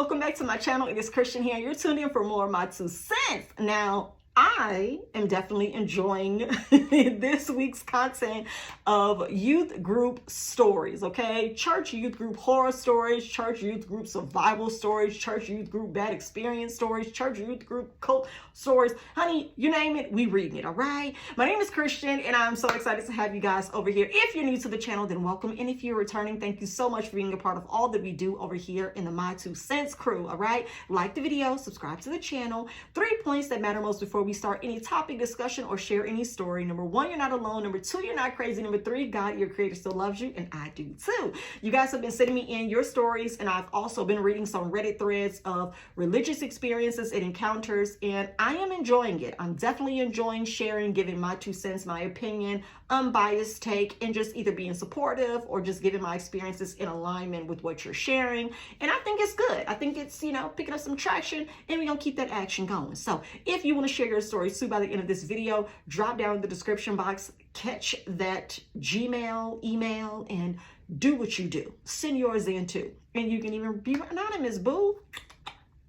Welcome back to my channel. It is Christian here. You're tuned in for more of my 2 cents. Now, I am definitely enjoying this week's content of youth group stories, okay? Church youth group horror stories, church youth group survival stories, church youth group bad experience stories, church youth group cult stories. Honey, you name it, we reading it, all right? My name is Christian, and I'm so excited to have you guys over here. If you're new to the channel, then welcome. And if you're returning, thank you so much for being a part of all that we do over here in the My 2 Cents crew, all right? Like the video, subscribe to the channel. 3 points that matter most before we start any topic discussion or share any story. Number 1, you're not alone. Number 2, you're not crazy. Number 3, God, your creator, still loves you, and I do too. You guys have been sending me in your stories, and I've also been reading some Reddit threads of religious experiences and encounters, and I am enjoying it. I'm definitely enjoying sharing, giving my 2 cents, my opinion, unbiased take, and just either being supportive or just giving my experiences in alignment with what you're sharing. And I think it's good. I think it's, picking up some traction, and we're going to keep that action going. So if you want to share your stories too by the end of this video, drop down in the description box, catch that Gmail email, and do what you do. Send yours in too. And you can even be anonymous, boo.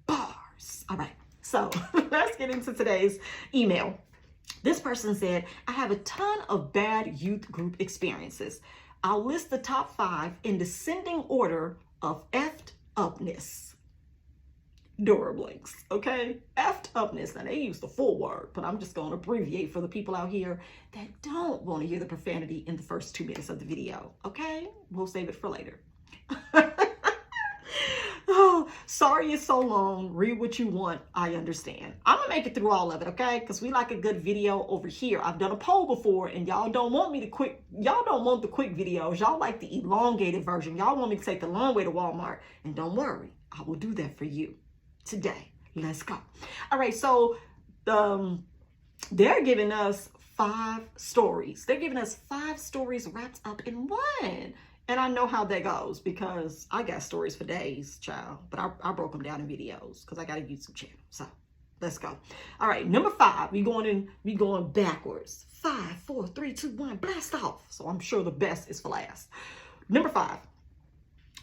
Bars. All right. So let's get into today's email. This person said, I have a ton of bad youth group experiences. I'll list the top 5 in descending order of effed upness. Dora blinks, okay? Effed upness. Now, they use the full word, but I'm just going to abbreviate for the people out here that don't want to hear the profanity in the first 2 minutes of the video, okay? We'll save it for later. Oh, sorry it's so long. Read what you want. I understand. I'm going to make it through all of it, okay? Because we like a good video over here. I've done a poll before, and y'all don't want the quick videos. Y'all like the elongated version. Y'all want me to take the long way to Walmart. And don't worry, I will do that for you today. Let's go. All right, so they're giving us 5 stories. They're giving us 5 stories wrapped up in one. And I know how that goes because I got stories for days, child. But I broke them down in videos because I got a YouTube channel. So let's go. All right, number 5. We going backwards. 5, 4, 3, 2, 1. Blast off. So I'm sure the best is for last. Number 5.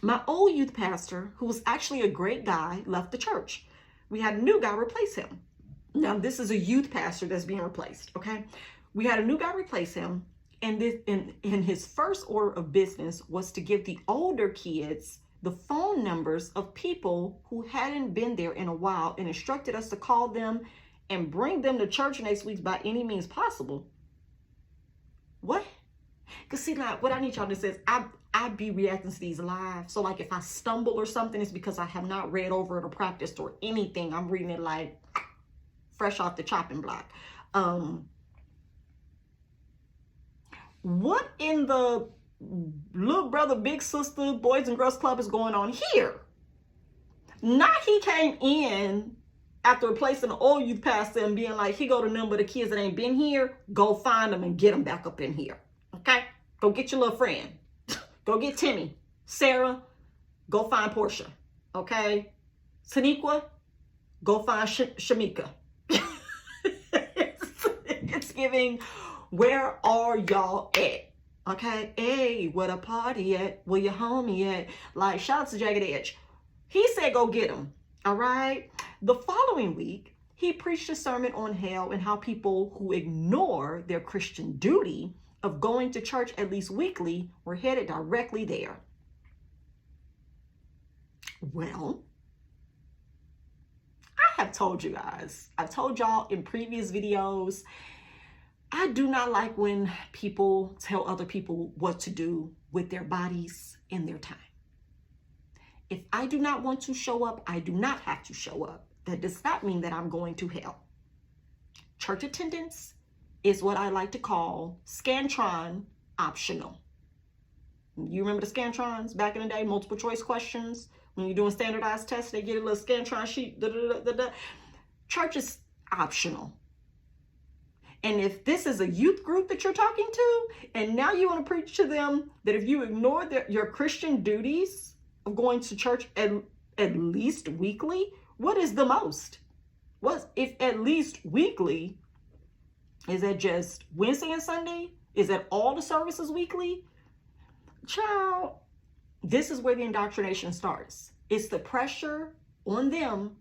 My old youth pastor, who was actually a great guy, left the church. We had a new guy replace him. Now, this is a youth pastor that's being replaced, okay? We had a new guy replace him, and in his first order of business was to give the older kids the phone numbers of people who hadn't been there in a while and instructed us to call them and bring them to church next week by any means possible. What? Because see, like, what I need y'all to say is I'd be reacting to these live. So like if I stumble or something, it's because I have not read over it or practiced or anything. I'm reading it like fresh off the chopping block. What in the little brother, big sister, boys and girls club is going on here? Not he came in after replacing the old youth pastor and being like, here go the number of the kids that ain't been here. Go find them and get them back up in here. Okay? Go get your little friend. Go get Timmy. Sarah, go find Portia. Okay? Taniqua, go find Shamika. It's giving, where are y'all at? Okay? Hey, where the party at? Where your homie at? Like, shout out to Jagged Edge. He said go get him. All right? The following week, he preached a sermon on hell and how people who ignore their Christian duty of going to church at least weekly were headed directly there. Well, I have told you guys, I've told y'all in previous videos, I do not like when people tell other people what to do with their bodies and their time. If I do not want to show up, I do not have to show up. That does not mean that I'm going to hell. Church attendance is what I like to call Scantron optional. You remember the Scantrons back in the day, multiple choice questions? When you're doing standardized tests, they get a little Scantron sheet. Church is optional. And if this is a youth group that you're talking to, and now you want to preach to them that if you ignore your Christian duties of going to church at least weekly, what is the most? If at least weekly, is that just Wednesday and Sunday? Is that all the services weekly? Child, this is where the indoctrination starts. It's the pressure on them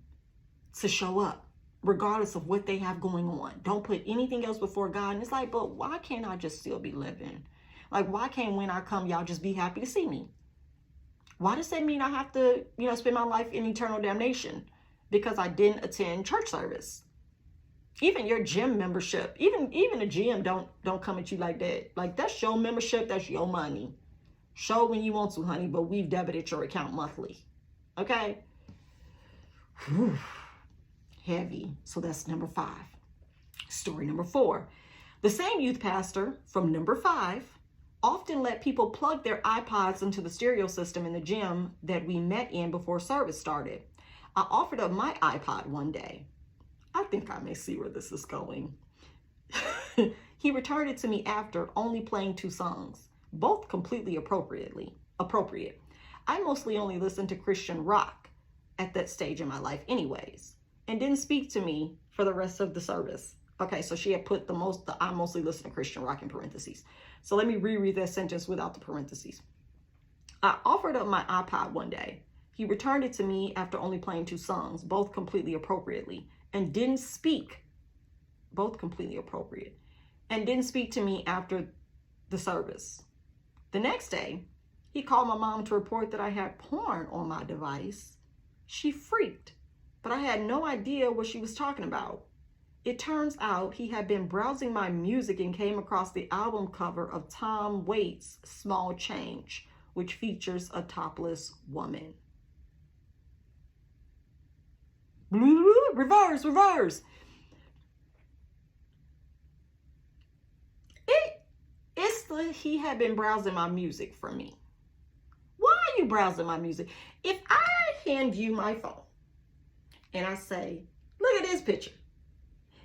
to show up, regardless of what they have going on. Don't put anything else before God. And it's like, but why can't I just still be living? Like, why can't when I come, y'all just be happy to see me? Why does that mean I have to, spend my life in eternal damnation because I didn't attend church service? Even your gym membership, even a gym don't come at you like that. Like, that's your membership, that's your money. Show when you want to, honey, but we've debited your account monthly. Okay? Whew. Heavy. So that's number 5. Story number 4. The same youth pastor from number 5 often let people plug their iPods into the stereo system in the gym that we met in before service started. I offered up my iPod one day. I think I may see where this is going. He returned it to me after only playing 2 songs, both completely appropriate. I mostly only listened to Christian rock at that stage in my life anyways, and didn't speak to me for the rest of the service. Okay, so she had put the I mostly listen to Christian rock in parentheses. So let me reread that sentence without the parentheses. I offered up my iPod one day. He returned it to me after only playing 2 songs, both completely appropriately, and didn't speak, both completely appropriate, and didn't speak to me after the service. The next day, he called my mom to report that I had porn on my device. She freaked, but I had no idea what she was talking about. It turns out he had been browsing my music and came across the album cover of Tom Waits' Small Change, which features a topless woman. Reverse. He had been browsing my music for me. Why are you browsing my music? If I hand you my phone and I say, look at this picture,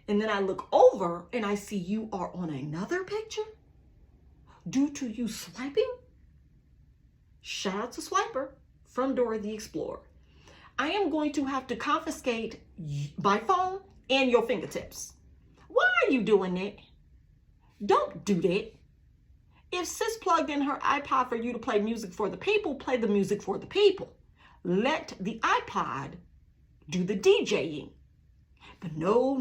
and then I look over and I see you are on another picture due to you swiping, shout out to Swiper from Dora the Explorer, I am going to have to confiscate my phone and your fingertips. Why are you doing that? Don't do that. If sis plugged in her iPod for you to play music for the people, play the music for the people. Let the iPod do the DJing. But no.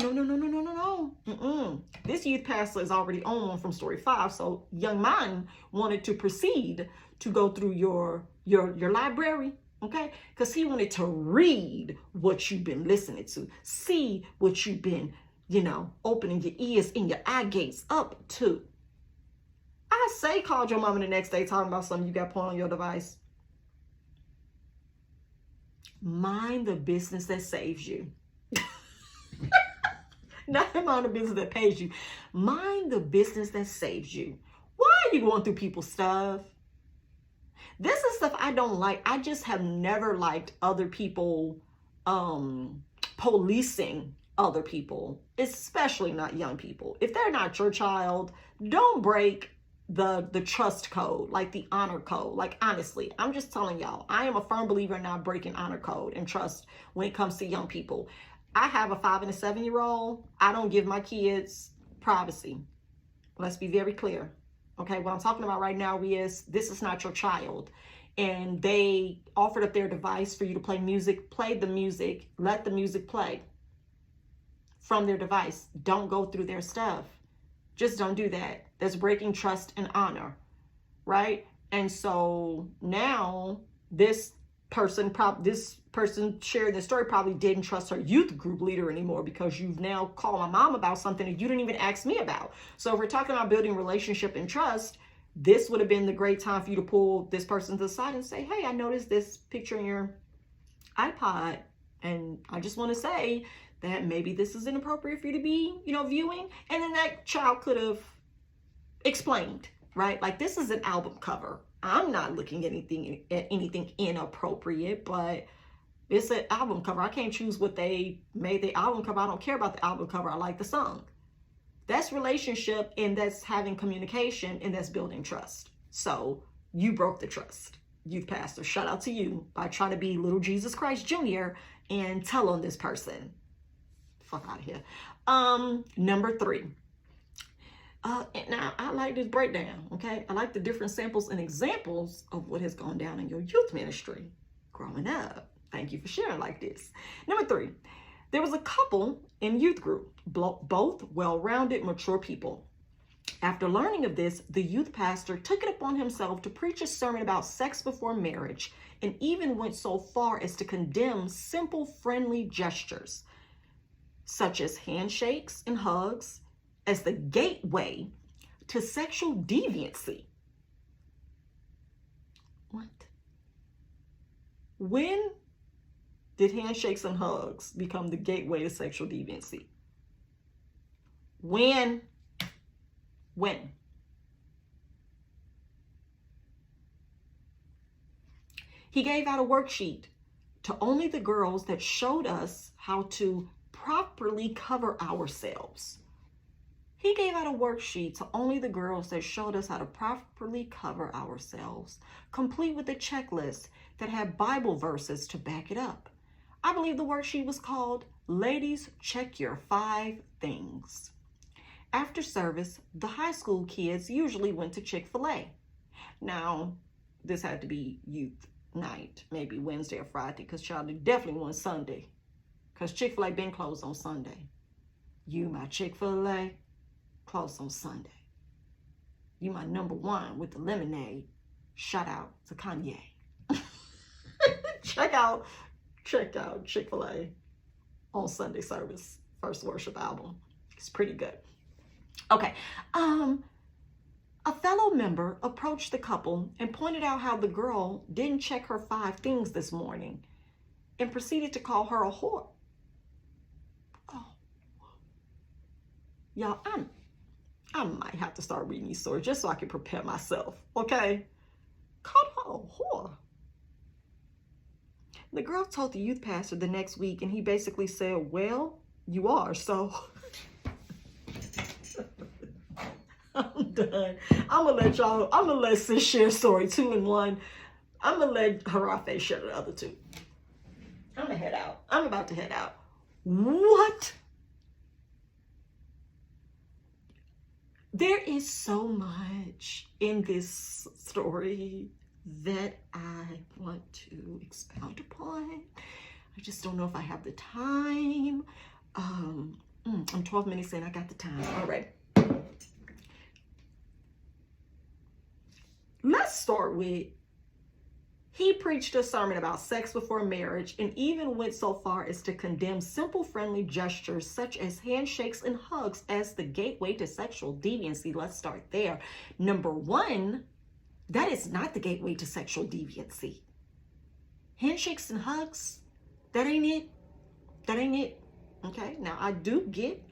This youth pastor is already on one from story 5, so young man wanted to proceed to go through your library, okay? Because he wanted to read what you've been listening to, see what you've been, opening your ears and your eye gates up to. I say called your mama the next day talking about something you got porn on your device. Mind the business that saves you. Not mind the business that pays you. Mind the business that saves you. Why are you going through people's stuff? This is stuff I don't like. I just have never liked other people policing other people, especially not young people. If they're not your child, don't break the trust code, like the honor code. Like, honestly, I'm just telling y'all, I am a firm believer in not breaking honor code and trust when it comes to young people. I have a 5 and a 7-year-old. I don't give my kids privacy. Let's be very clear. Okay, what I'm talking about right now is this is not your child. And they offered up their device for you to play music. Play the music. Let the music play from their device. Don't go through their stuff. Just don't do that. That's breaking trust and honor, right? And so now this person sharing this story probably didn't trust her youth group leader anymore because you've now called my mom about something that you didn't even ask me about. So if we're talking about building relationship and trust, this would have been the great time for you to pull this person to the side and say, hey, I noticed this picture in your iPod, and I just want to say that maybe this is inappropriate for you to be, viewing. And then that child could have explained, right? Like, this is an album cover. I'm not looking at anything inappropriate, but it's an album cover. I can't choose what they made the album cover. I don't care about the album cover. I like the song. That's relationship, and that's having communication, and that's building trust. So you broke the trust, youth pastor. Shout out to you by trying to be little Jesus Christ Jr. and tell on this person. Fuck out of here. Number 3. Now, I like this breakdown, okay? I like the different samples and examples of what has gone down in your youth ministry growing up. Thank you for sharing like this. Number 3, there was a couple in youth group, both well-rounded, mature people. After learning of this, the youth pastor took it upon himself to preach a sermon about sex before marriage, and even went so far as to condemn simple, friendly gestures, such as handshakes and hugs, as the gateway to sexual deviancy. What? When did handshakes and hugs become the gateway to sexual deviancy? When? He gave out a worksheet to only the girls that showed us how to properly cover ourselves. He gave out a worksheet to only the girls that showed us how to properly cover ourselves, complete with a checklist that had Bible verses to back it up. I believe the worksheet was called Ladies, Check Your 5 Things. After service, the high school kids usually went to Chick-fil-A. Now, this had to be youth night, maybe Wednesday or Friday, because child, it definitely wasn't Sunday, because Chick-fil-A been closed on Sunday. You, my Chick-fil-A, closed on Sunday. You, my number 1 with the lemonade. Shout out to Kanye. Check out Chick-fil-A on Sunday service, first worship album. It's pretty good. Okay, a fellow member approached the couple and pointed out how the girl didn't check her 5 things this morning and proceeded to call her a whore. Oh, y'all, I might have to start reading these stories just so I can prepare myself, okay? Called her a whore. The girl told the youth pastor the next week, and he basically said, well, you are, so... I'm done. I'm gonna let sis share story 2 and 1. I'm gonna let Harafe share the other 2. I'm gonna head out. I'm about to head out. What? There is so much in this story that I want to expound upon. I just don't know if I have the time. I'm 12 minutes in. I got the time. All right. Let's start with, he preached a sermon about sex before marriage and even went so far as to condemn simple friendly gestures such as handshakes and hugs as the gateway to sexual deviancy. Let's start there. Number 1, that is not the gateway to sexual deviancy. Handshakes and hugs, that ain't it. That ain't it. Okay, now I do get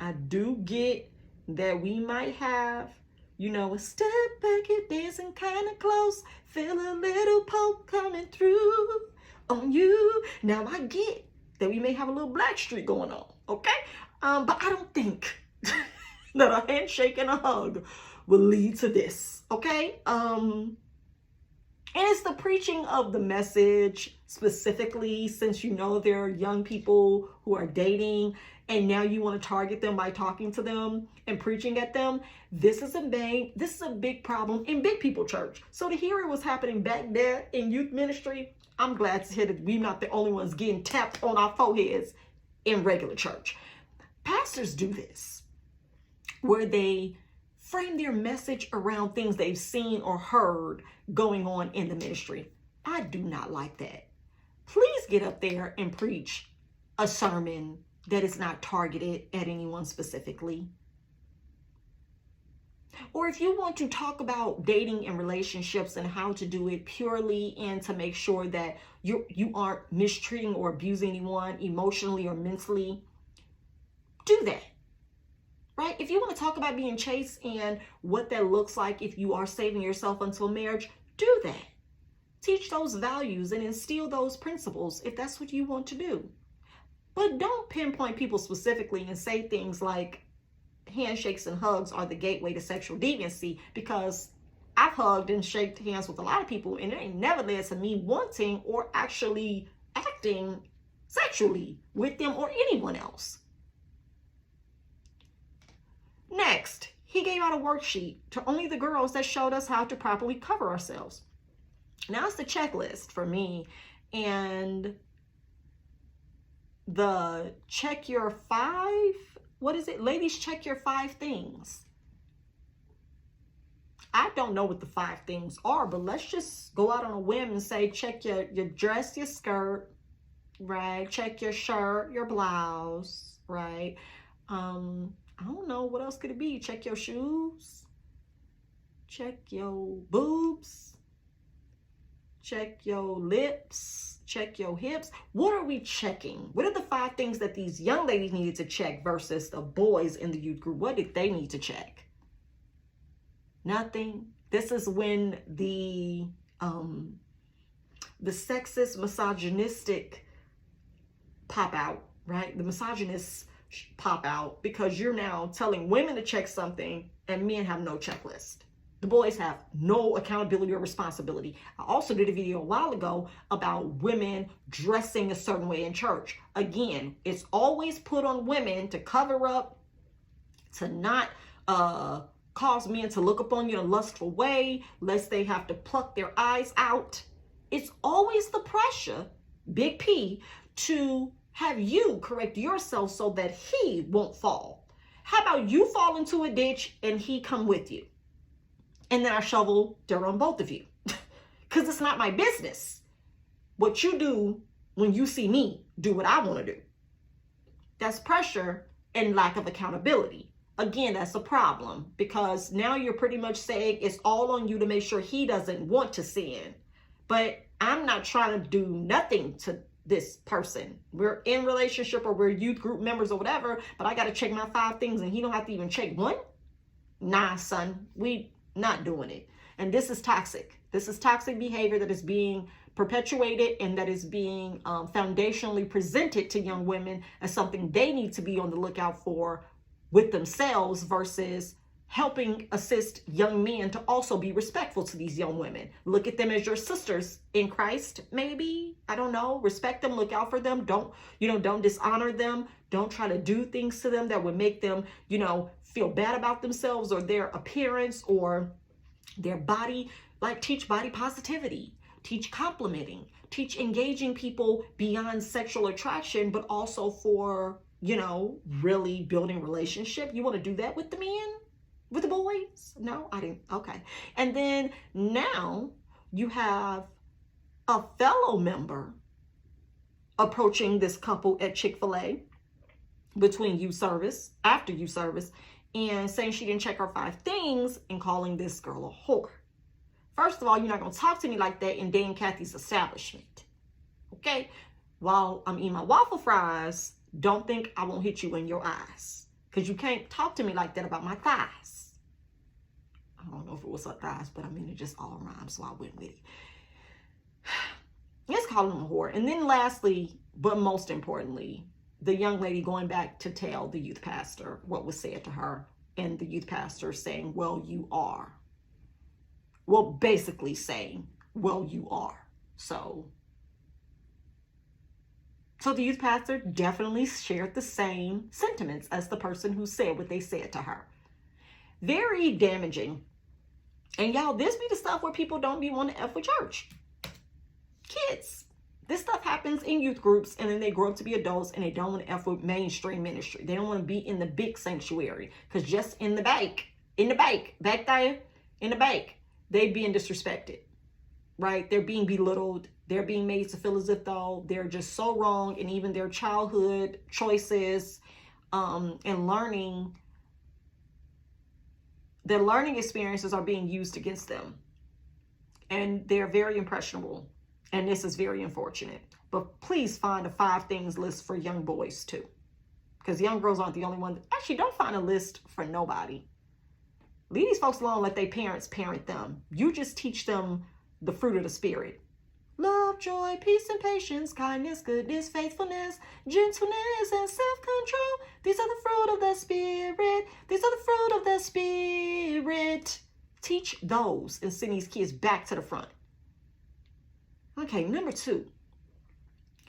that we might have, you know, a step back, you're dancing kind of close, feel a little poke coming through on you. Now I get that we may have a little black streak going on, okay? But I don't think that a handshake and a hug will lead to this, okay? And it's the preaching of the message specifically, since you know there are young people who are dating and now you want to target them by talking to them and preaching at them. This is a big problem in big people church. So to hear it was happening back there in youth ministry, I'm glad to hear that we're not the only ones getting tapped on our foreheads in regular church. Pastors do this, where they frame their message around things they've seen or heard going on in the ministry. I do not like that. Please get up there and preach a sermon that is not targeted at anyone specifically. Or if you want to talk about dating and relationships and how to do it purely and to make sure that you aren't mistreating or abusing anyone emotionally or mentally, do that. Right? If you want to talk about being chaste and what that looks like if you are saving yourself until marriage, do that. Teach those values and instill those principles if that's what you want to do. But don't pinpoint people specifically and say things like handshakes and hugs are the gateway to sexual deviancy, because I've hugged and shaken hands with a lot of people and it ain't never led to me wanting or actually acting sexually with them or anyone else. Next, he gave out a worksheet to only the girls that showed us how to properly cover ourselves. Now it's the checklist for me, and the check your five, what is it? Ladies, check your 5 things. I don't know what the 5 things are, but let's just go out on a whim and say, check your dress, your skirt, right? Check your shirt, your blouse, right? I don't know, what else could it be? Check your shoes, check your boobs, check your lips, check your hips. What are we checking? What are the 5 things that these young ladies needed to check versus the boys in the youth group? What did they need to check? Nothing. This is when the sexist, misogynistic pop out, right? The misogynists pop out because you're now telling women to check something and men have no checklist. The boys have no accountability or responsibility. I also did a video a while ago about women dressing a certain way in church. Again, it's always put on women to cover up, to not cause men to look upon you in a lustful way, lest they have to pluck their eyes out. It's always the pressure, big P, to have you correct yourself so that he won't fall. How about you fall into a ditch and he come with you? And then I shovel dirt on both of you. Because it's not my business. What you do when you see me do what I want to do. That's pressure and lack of accountability. Again, that's a problem because now you're pretty much saying it's all on you to make sure he doesn't want to sin. But I'm not trying to do nothing to this person. We're in relationship or we're youth group members or whatever, but I got to check my 5 things and he don't have to even check one? Nah, son, we not doing it. And this is toxic. This is toxic behavior that is being perpetuated and that is being foundationally presented to young women as something they need to be on the lookout for with themselves versus helping assist young men to also be respectful to these young women. Look at them as your sisters in Christ, maybe. I don't know. Respect them, look out for them. Don't dishonor them. Don't try to do things to them that would make them, feel bad about themselves or their appearance or their body. Like, teach body positivity, teach complimenting, teach engaging people beyond sexual attraction, but also for, really building relationship. You want to do that with the men? With the boys? No, I didn't. Okay. And then now you have a fellow member approaching this couple at Chick-fil-A between youth service, after youth service, and saying she didn't check her 5 things and calling this girl a whore. First of all, you're not going to talk to me like that in Dame Kathy's establishment. Okay? While I'm eating my waffle fries, don't think I won't hit you in your eyes. Because you can't talk to me like that about my thighs. I don't know if it was her thighs, but I mean, it just all rhymes, so I went with it. Let's call him a whore. And then lastly, but most importantly, the young lady going back to tell the youth pastor what was said to her. And the youth pastor saying, well, you are. Well, basically saying, well, you are. So the youth pastor definitely shared the same sentiments as the person who said what they said to her. Very damaging. And y'all, this be the stuff where people don't be wanting to F with church. Kids. This stuff happens in youth groups and then they grow up to be adults and they don't want to F with mainstream ministry. They don't want to be in the big sanctuary because just in the back there, in the back, they being disrespected, right? They're being belittled. They're being made to feel as if though they're just so wrong, and even their childhood choices and learning, their learning experiences are being used against them. And they're very impressionable. And this is very unfortunate. But please find a 5 things list for young boys too. Because young girls aren't the only one. Actually, don't find a list for nobody. Leave these folks alone, let their parents parent them. You just teach them the fruit of the spirit. Love, joy, peace, and patience, kindness, goodness, faithfulness, gentleness, and self-control. These are the fruit of the spirit. These are the fruit of the spirit. Teach those and send these kids back to the front. Okay, number 2.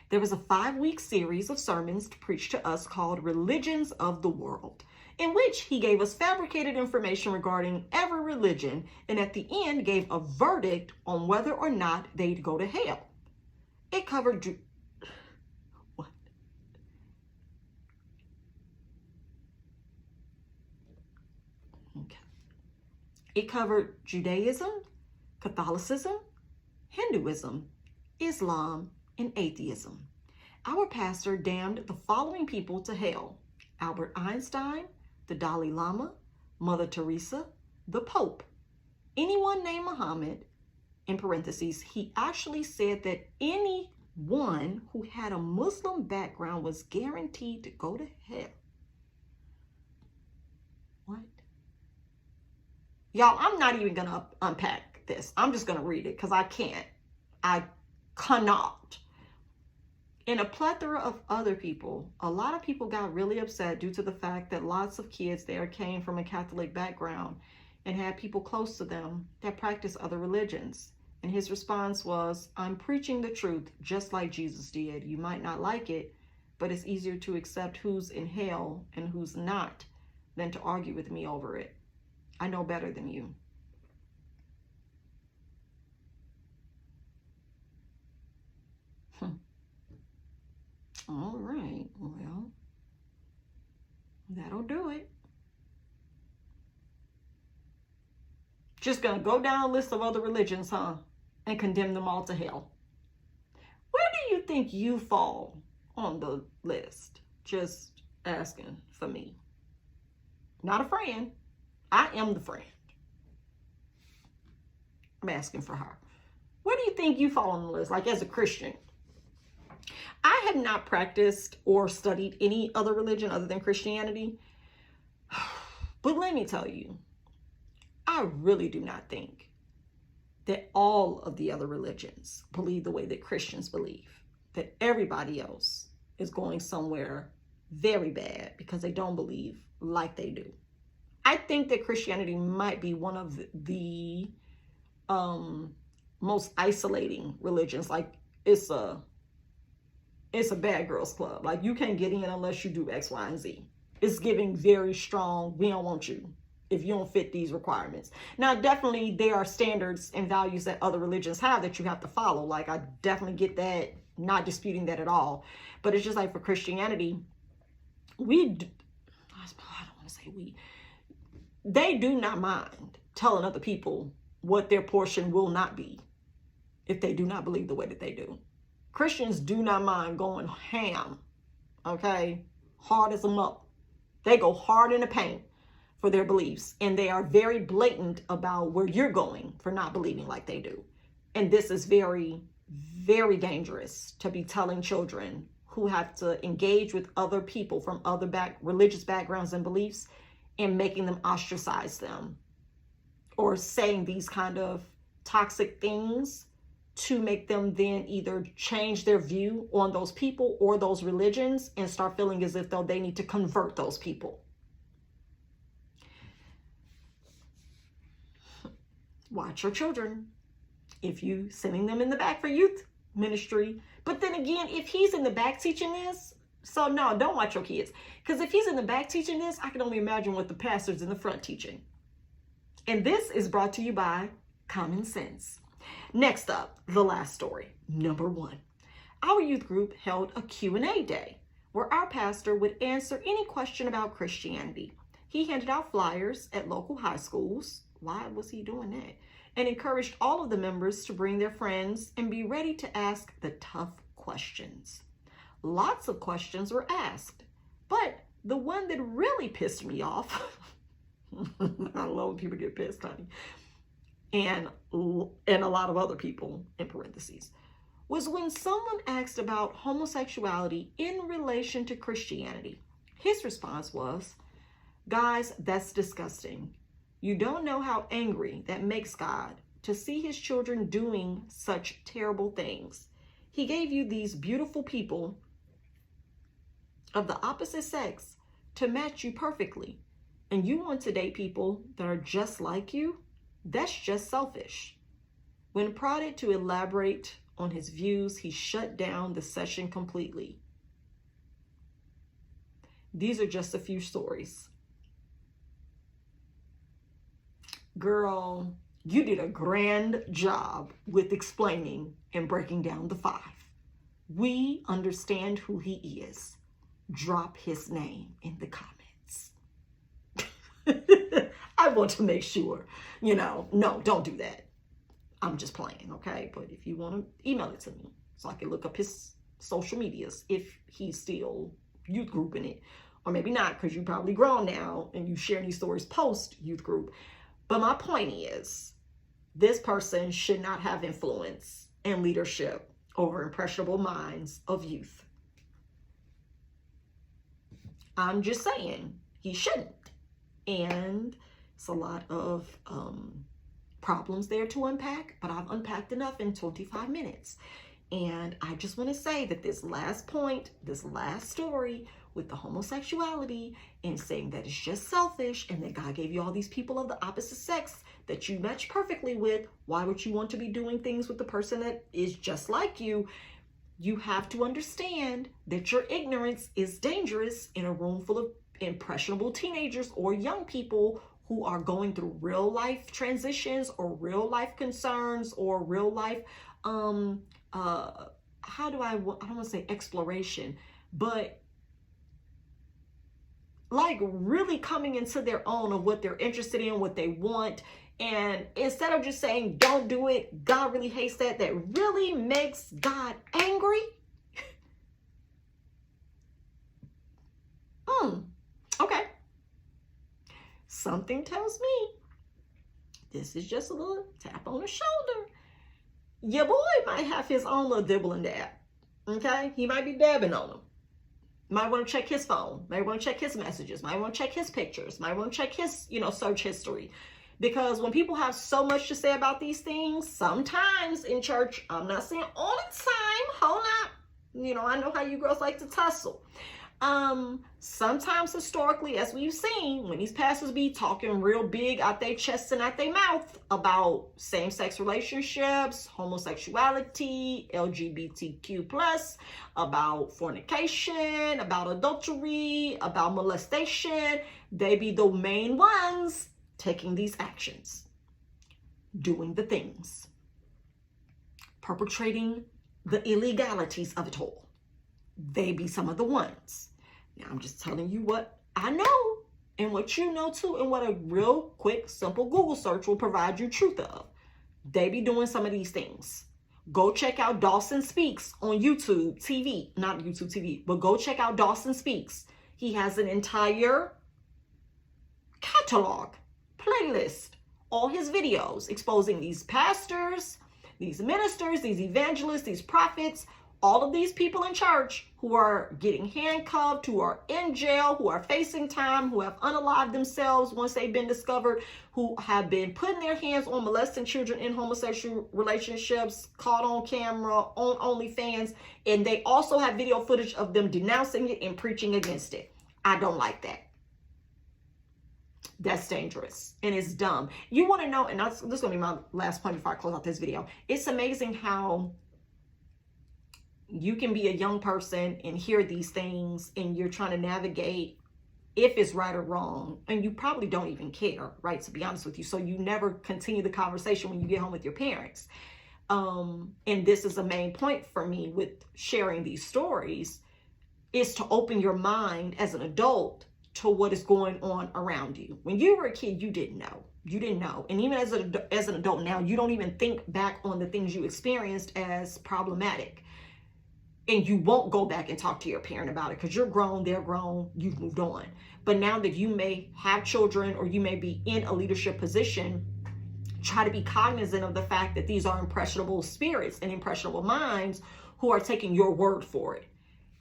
There was a 5-week series of sermons to preach to us called Religions of the World, in which he gave us fabricated information regarding every religion and at the end gave a verdict on whether or not they'd go to hell. It covered It covered Judaism, Catholicism, Hinduism, Islam, and atheism. Our pastor damned the following people to hell: Albert Einstein, the Dalai Lama, Mother Teresa, the Pope, anyone named Muhammad. In parentheses, he actually said that anyone who had a Muslim background was guaranteed to go to hell. What? Y'all, I'm not even going to unpack this. I'm just going to read it because I can't. I cannot. And a plethora of other people, a lot of people got really upset due to the fact that lots of kids there came from a Catholic background and had people close to them that practice other religions. And his response was, I'm preaching the truth just like Jesus did. You might not like it, but it's easier to accept who's in hell and who's not than to argue with me over it. I know better than you. All right, well, that'll do it. Just gonna go down a list of other religions, huh? And condemn them all to hell. Where do you think you fall on the list? Just asking for me. Not a friend. I am the friend. I'm asking for her. Where do you think you fall on the list? Like as a Christian. I have not practiced or studied any other religion other than Christianity. But let me tell you, I really do not think that all of the other religions believe the way that Christians believe. That everybody else is going somewhere very bad because they don't believe like they do. I think that Christianity might be one of the most isolating religions. Like it's a bad girls club. Like you can't get in unless you do X, Y, and Z. It's giving very strong, we don't want you if you don't fit these requirements. Now, definitely there are standards and values that other religions have that you have to follow. Like I definitely get that, not disputing that at all. But it's just like for Christianity, they do not mind telling other people what their portion will not be if they do not believe the way that they do. Christians do not mind going ham, okay? Hard as a mother. They go hard in the paint for their beliefs, and they are very blatant about where you're going for not believing like they do. And this is very, very dangerous to be telling children who have to engage with other people from other religious backgrounds and beliefs and making them ostracize them or saying these kind of toxic things to make them then either change their view on those people or those religions and start feeling as if though they need to convert those people. Watch your children. If you sending them in the back for youth ministry, but then again, if he's in the back teaching this, so no, don't watch your kids. Because if he's in the back teaching this, I can only imagine what the pastor's in the front teaching. And this is brought to you by Common Sense. Next up, the last story, number 1. Our youth group held a Q&A day where our pastor would answer any question about Christianity. He handed out flyers at local high schools. Why was he doing that? And encouraged all of the members to bring their friends and be ready to ask the tough questions. Lots of questions were asked, but the one that really pissed me off, I love when people get pissed, honey, and a lot of other people in parentheses, was when someone asked about homosexuality in relation to Christianity. His response was, guys, that's disgusting. You don't know how angry that makes God to see his children doing such terrible things. He gave you these beautiful people of the opposite sex to match you perfectly. And you want to date people that are just like you? That's just selfish. When prodded to elaborate on his views, he shut down the session completely. These are just a few stories. Girl, you did a grand job with explaining and breaking down the 5. We understand who he is. Drop his name in the comments. I want to make sure, no, don't do that. I'm just playing, okay? But if you want to email it to me so I can look up his social medias if he's still youth grouping it. Or maybe not, because you're probably grown now and you share these stories post youth group. But my point is, this person should not have influence and leadership over impressionable minds of youth. I'm just saying, he shouldn't. And it's a lot of problems there to unpack, but I've unpacked enough in 25 minutes. And I just want to say that this last point, this last story with the homosexuality and saying that it's just selfish and that God gave you all these people of the opposite sex that you match perfectly with, why would you want to be doing things with the person that is just like you? You have to understand that your ignorance is dangerous in a room full of impressionable teenagers or young people who are going through real life transitions or real life concerns or real life, I don't want to say exploration, but like really coming into their own of what they're interested in, what they want. And instead of just saying, don't do it, God really hates that really makes God angry. Okay. Something tells me this is just a little tap on the shoulder. Your boy might have his own little dibble and dab. Okay? He might be dabbing on them. Might want to check his phone. Might want to check his messages. Might want to check his pictures. Might want to check his, search history. Because when people have so much to say about these things, sometimes in church, I'm not saying all the time, hold up. I know how you girls like to tussle. Sometimes historically, as we've seen, when these pastors be talking real big out their chest and out their mouth about same-sex relationships, homosexuality, LGBTQ+, about fornication, about adultery, about molestation, they be the main ones taking these actions, doing the things, perpetrating the illegalities of it all. They be some of the ones. Now, I'm just telling you what I know and what you know too, and what a real quick, simple Google search will provide you truth of. They be doing some of these things. Go check out Dawson Speaks on YouTube TV, not YouTube TV, but go check out Dawson Speaks. He has an entire catalog, playlist, all his videos exposing these pastors, these ministers, these evangelists, these prophets, all of these people in church who are getting handcuffed, who are in jail, who are facing time, who have unalived themselves once they've been discovered, who have been putting their hands on molesting children in homosexual relationships, caught on camera, on OnlyFans, and they also have video footage of them denouncing it and preaching against it. I don't like that. That's dangerous and it's dumb. You want to know, and this is going to be my last point before I close out this video. It's amazing how you can be a young person and hear these things and you're trying to navigate if it's right or wrong, and you probably don't even care, right, to be honest with you. So you never continue the conversation when you get home with your parents. And this is a main point for me with sharing these stories, is to open your mind as an adult to what is going on around you. When you were a kid, you didn't know. You didn't know. And even as an adult now, you don't even think back on the things you experienced as problematic. And you won't go back and talk to your parent about it because you're grown, they're grown, you've moved on. But now that you may have children or you may be in a leadership position, try to be cognizant of the fact that these are impressionable spirits and impressionable minds who are taking your word for it.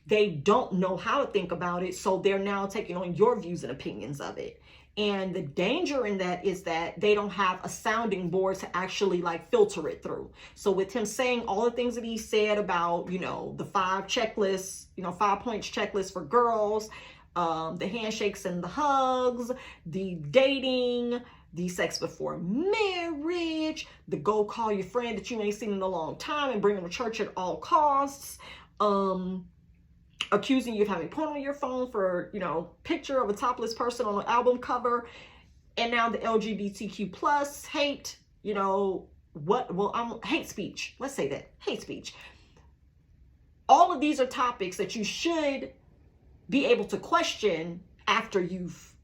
They don't know how to think about it, so they're now taking on your views and opinions of it. And the danger in that is that they don't have a sounding board to actually filter it through. So with him saying all the things that he said about, the 5 checklists, 5 points checklist for girls, the handshakes and the hugs, the dating, the sex before marriage, the go call your friend that you ain't seen in a long time and bring them to church at all costs, accusing you of having porn on your phone for, picture of a topless person on an album cover. And now the LGBTQ plus hate, hate speech. Let's say that, hate speech. All of these are topics that you should be able to question after you've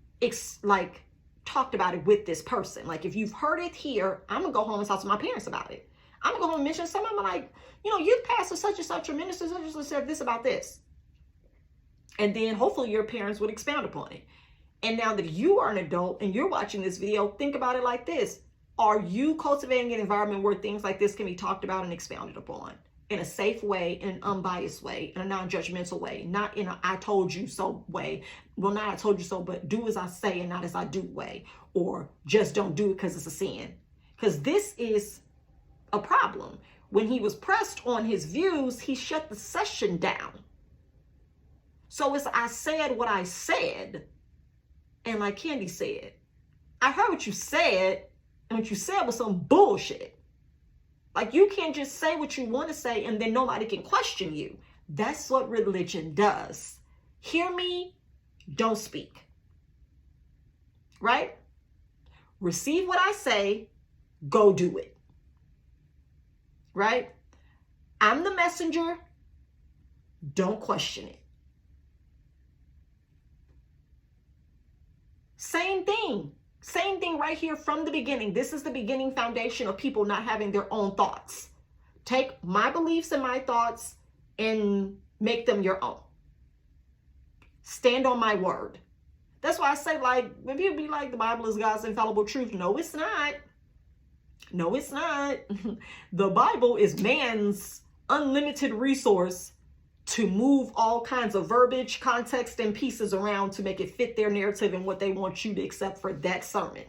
talked about it with this person. Like, if you've heard it here, I'm going to go home and talk to my parents about it. I'm going to go home and mention someone. I'm like, you know, youth pastor such and such, or minister such and such said this about this. And then hopefully your parents would expound upon it. And now that you are an adult and you're watching this video, think about it like this. Are you cultivating an environment where things like this can be talked about and expounded upon in a safe way, in an unbiased way, in a non-judgmental way, not in a I told you so way? Well, not I told you so, but do as I say and not as I do way, or just don't do it because it's a sin. Because this is a problem. When he was pressed on his views, he shut the session down. So it's I said what I said, and like Candy said, I heard what you said, and what you said was some bullshit. Like, you can't just say what you want to say and then nobody can question you. That's what religion does. Hear me, don't speak. Right? Receive what I say, go do it. Right? I'm the messenger, don't question it. Same thing right here from the beginning. This is the beginning foundation of people not having their own thoughts. Take my beliefs and my thoughts and make them your own. Stand on my word. That's why I say, like, when people be like, the Bible is God's infallible truth. No, it's not. No, it's not. The Bible is man's unlimited resource to move all kinds of verbiage, context, and pieces around to make it fit their narrative and what they want you to accept for that sermon.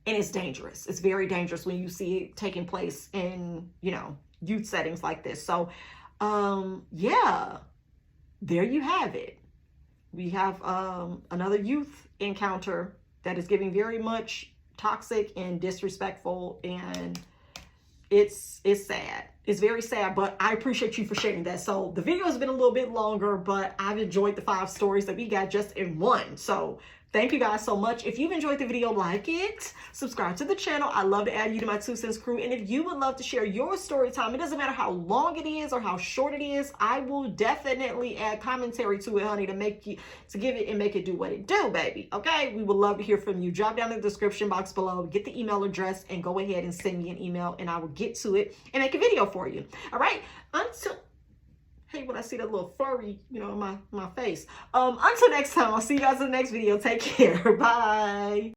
And it's dangerous. It's very dangerous when you see it taking place in, you know, youth settings like this. So, yeah, there you have it. We have another youth encounter that is giving very much toxic and disrespectful, and it's sad. It's very sad, but I appreciate you for sharing that. So the video has been a little bit longer, but I've enjoyed the 5 stories that we got just in one. So thank you guys so much. If you've enjoyed the video, like it, subscribe to the channel. I love to add you to my 2 cents crew. And if you would love to share your story time, it doesn't matter how long it is or how short it is, I will definitely add commentary to it, honey, to give it and make it do what it do, baby. Okay? We would love to hear from you. Drop down in the description box below, get the email address, and go ahead and send me an email, and I will get to it and make a video for you. All right? Hey, when I see that little furry, you know, my face. Until next time, I'll see you guys in the next video. Take care. Bye.